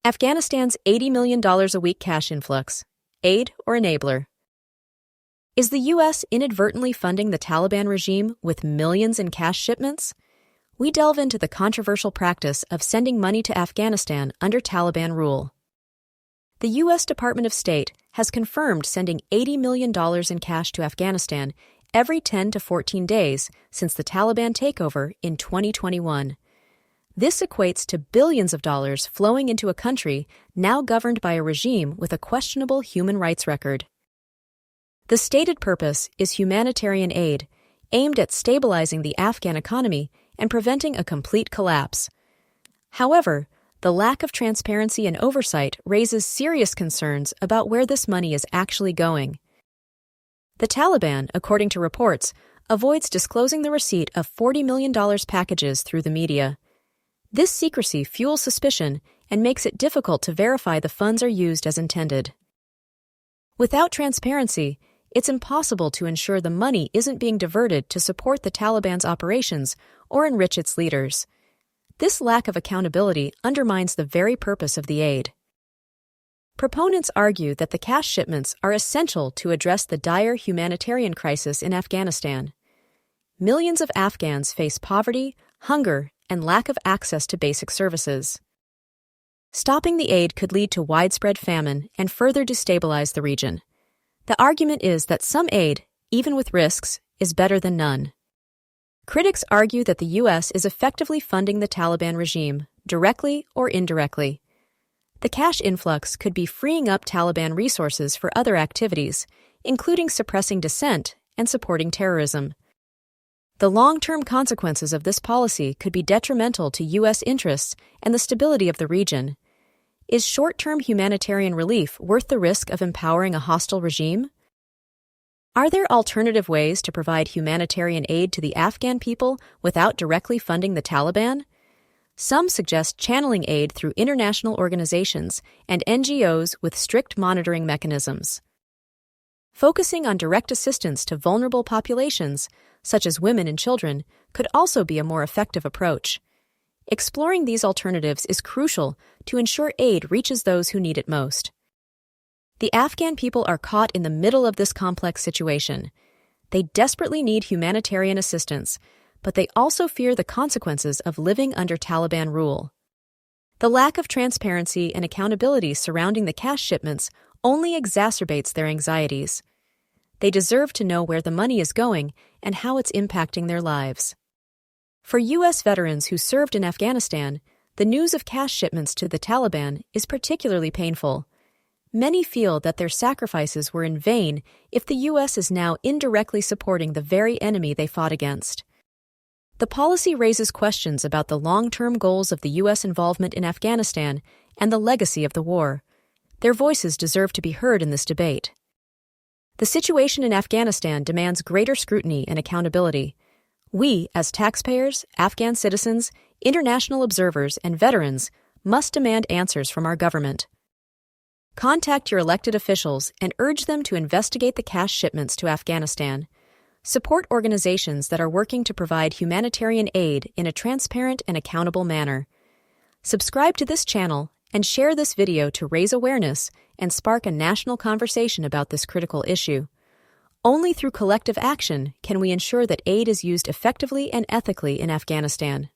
Afghanistan's $80 million a week cash influx. Aid or enabler? Is the U.S. inadvertently funding the Taliban regime with millions in cash shipments? We delve into the controversial practice of sending money to Afghanistan under Taliban rule. The U.S. Department of State has confirmed sending $80 million in cash to Afghanistan every 10 to 14 days since the Taliban takeover in 2021. This equates to billions of dollars flowing into a country now governed by a regime with a questionable human rights record. The stated purpose is humanitarian aid, aimed at stabilizing the Afghan economy and preventing a complete collapse. However, the lack of transparency and oversight raises serious concerns about where this money is actually going. The Taliban, according to reports, avoids disclosing the receipt of $40 million packages through the media. This secrecy fuels suspicion and makes it difficult to verify the funds are used as intended. Without transparency, it's impossible to ensure the money isn't being diverted to support the Taliban's operations or enrich its leaders. This lack of accountability undermines the very purpose of the aid. Proponents argue that the cash shipments are essential to address the dire humanitarian crisis in Afghanistan. Millions of Afghans face poverty, hunger, and lack of access to basic services. Stopping the aid could lead to widespread famine and further destabilize the region. The argument is that some aid, even with risks, is better than none. Critics argue that the U.S. is effectively funding the Taliban regime, directly or indirectly. The cash influx could be freeing up Taliban resources for other activities, including suppressing dissent and supporting terrorism. The long-term consequences of this policy could be detrimental to U.S. interests and the stability of the region. Is short-term humanitarian relief worth the risk of empowering a hostile regime? Are there alternative ways to provide humanitarian aid to the Afghan people without directly funding the Taliban? Some suggest channeling aid through international organizations and NGOs with strict monitoring mechanisms. Focusing on direct assistance to vulnerable populations, such as women and children, could also be a more effective approach. Exploring these alternatives is crucial to ensure aid reaches those who need it most. The Afghan people are caught in the middle of this complex situation. They desperately need humanitarian assistance, but they also fear the consequences of living under Taliban rule. The lack of transparency and accountability surrounding the cash shipments only exacerbates their anxieties. They deserve to know where the money is going and how it's impacting their lives. For U.S. veterans who served in Afghanistan, the news of cash shipments to the Taliban is particularly painful. Many feel that their sacrifices were in vain if the U.S. is now indirectly supporting the very enemy they fought against. The policy raises questions about the long-term goals of the U.S. involvement in Afghanistan and the legacy of the war. Their voices deserve to be heard in this debate. The situation in Afghanistan demands greater scrutiny and accountability. We, as taxpayers, Afghan citizens, international observers, and veterans, must demand answers from our government. Contact your elected officials and urge them to investigate the cash shipments to Afghanistan. Support organizations that are working to provide humanitarian aid in a transparent and accountable manner. Subscribe to this channel and share this video to raise awareness and spark a national conversation about this critical issue. Only through collective action can we ensure that aid is used effectively and ethically in Afghanistan.